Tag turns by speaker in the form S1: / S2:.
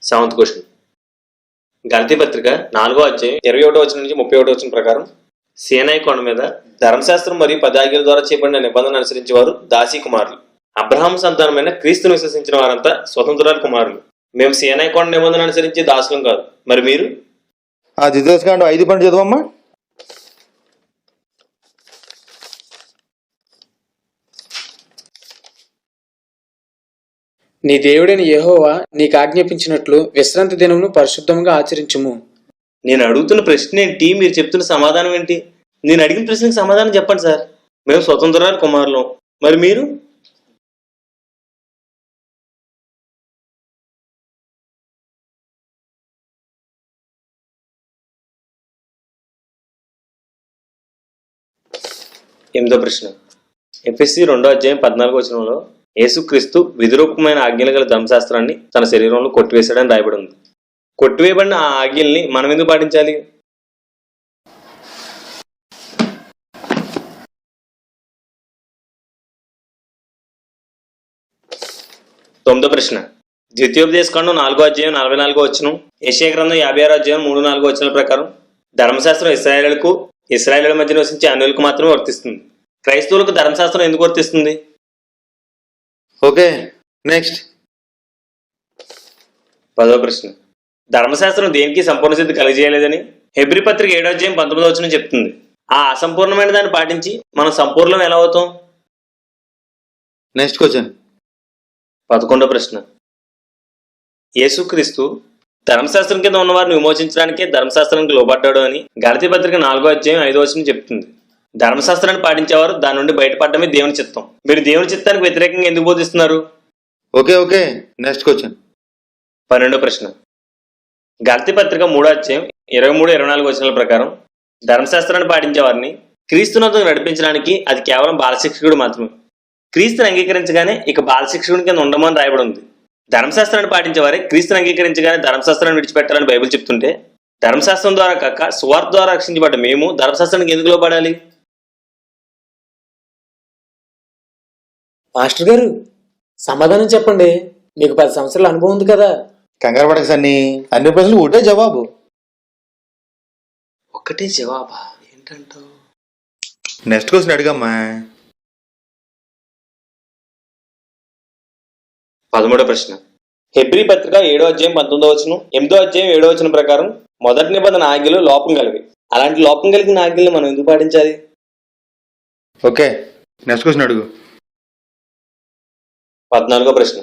S1: Seventh question. గణతి పత్రిక 4వ అధ్యాయం 21వ వచనం నుంచి 31వ వచనం ప్రకారం సీనాయి కొండ మీద ధర్మశాస్త్రం మరియు 10 ఆజ్ఞల ద్వారా చేయబడిన నిబంధన అనుసరించేవారు దాసీ కుమారులు. అబ్రహాం సంతానమైన క్రీస్తును విశ్వసించిన వారంతా స్వతంత్రాల కుమారులు. మేము సీనాయి కొండ నిబంధన అనుసరించి దాసులం కాదు. మరి మీరు?
S2: ద్వితీయోపదేశకాండం 5 చదవమ్మా.
S3: నీ దేవుడైన యెహోవా నీకు ఆజ్ఞాపించినట్లు విశ్రాంతి దినమును పరిశుద్ధంగా ఆచరించుము.
S1: నేను అడుగుతున్న ప్రశ్న ఏంటి, మీరు చెప్తున్న సమాధానం ఏంటి? నేను అడిగిన ప్రశ్నకు సమాధానం చెప్పండి సార్. మేము స్వతంత్రాల కుమారులం. మరి మీరు? ఎనిమిదో ప్రశ్న. ఎఫెసీ 2వ అధ్యాయం 14వ వచనంలో యేసుక్రీస్తు విధిరూపమైన ఆజ్ఞలు గల ధర్మశాస్త్రాన్ని తన శరీరంలో కొట్టివేశాడని రాయబడి ఉంది. కొట్టివేయబడిన ఆ ఆజ్ఞల్ని మనం ఎందుకు పాటించాలి? తొమ్మిదో ప్రశ్న. ద్వితీయోపదేశకాండం 4వ అధ్యాయం 44వ వచనం, యెషయా గ్రంథం 56వ అధ్యాయం 3-4 వచనాల ప్రకారం ధర్మశాస్త్రం ఇశ్రాయేలులకు, ఇశ్రాయేలుల మధ్య నివసించే అన్యులకు మాత్రమే వర్తిస్తుంది. క్రైస్తవులకు ధర్మశాస్త్రం ఎందుకు వర్తిస్తుంది?
S2: Okay, next.
S1: 10వ ప్రశ్న. ధర్మశాస్త్రం దేనికి సంపూర్ణ సిద్ధి కలిగజేయలేదని హెబ్రీ పత్రిక 7వ అధ్యాయం 19వ వచనం చెప్తుంది. ఆ అసంపూర్ణమైన దాన్ని పాటించి మనం సంపూర్ణం ఎలా అవుతాం?
S2: Next question.
S1: 11వ ప్రశ్న. యేసుక్రీస్తు ధర్మశాస్త్రం కింద ఉన్న వారిని విమోచించడానికే ధర్మశాస్త్రానికి లోబడ్డాడు అని గలతీ పత్రిక 4వ అధ్యాయం 5వ వచనం చెప్తుంది. ధర్మశాస్త్రాన్ని పాటించేవారు దాని నుండి బయటపడటమే దేవుని చిత్తం. మీరు దేవుని చిత్తానికి వ్యతిరేకంగా ఎందుకు బోధిస్తున్నారు?
S2: Okay, next question.
S1: 12వ ప్రశ్న. గలతీ పత్రిక 3వ అధ్యాయం 23-24 వచనాల ప్రకారం ధర్మశాస్త్రాన్ని పాటించే వారిని క్రీస్తునందుకు నడిపించడానికి అది కేవలం బాలశిక్షకుడు మాత్రమే. క్రీస్తుని అంగీకరించగానే ఇక బాలశిక్షకుడి కింద ఉండమని రాయబడి ఉంది. ధర్మశాస్త్రాన్ని పాటించేవారే క్రీస్తుని అంగీకరించగానే ధర్మశాస్త్రాన్ని విడిచిపెట్టాలని బైబిల్ చెప్తుంటే, ధర్మశాస్త్రం ద్వారా కాక సువార్త ద్వారా రక్షించబడ్డ మేము ధర్మశాస్త్రానికి ఎందుకు లోబడాలి?
S3: మాస్టర్ గారు సమాధానం చెప్పండి, మీకు 10 సంవత్సరాల అనుభవం ఉంది కదా.
S2: కంగారు పడక సన్ని, అన్ని ప్రశ్నలు ఒకటే జవాబు.
S1: ఒకటే జవాబా ఏంటంటావు?
S2: Next question అడిగమ్మా.
S1: 13వ ప్రశ్న. హెబ్రీ పత్రిక 7వ అధ్యాయం 19వ వచనం, 8వ అధ్యాయం 7వ వచనం ప్రకారం మొదటి నిబంధన ఆజ్ఞలు లోపం కలిగి. అలాంటి లోపం కలిగిన ఆజ్ఞలు మనం ఎందుకు పాటించాలి?
S2: ఓకే, నెక్స్ట్ క్వశ్చన్ అడుగు.
S1: 14వ ప్రశ్న.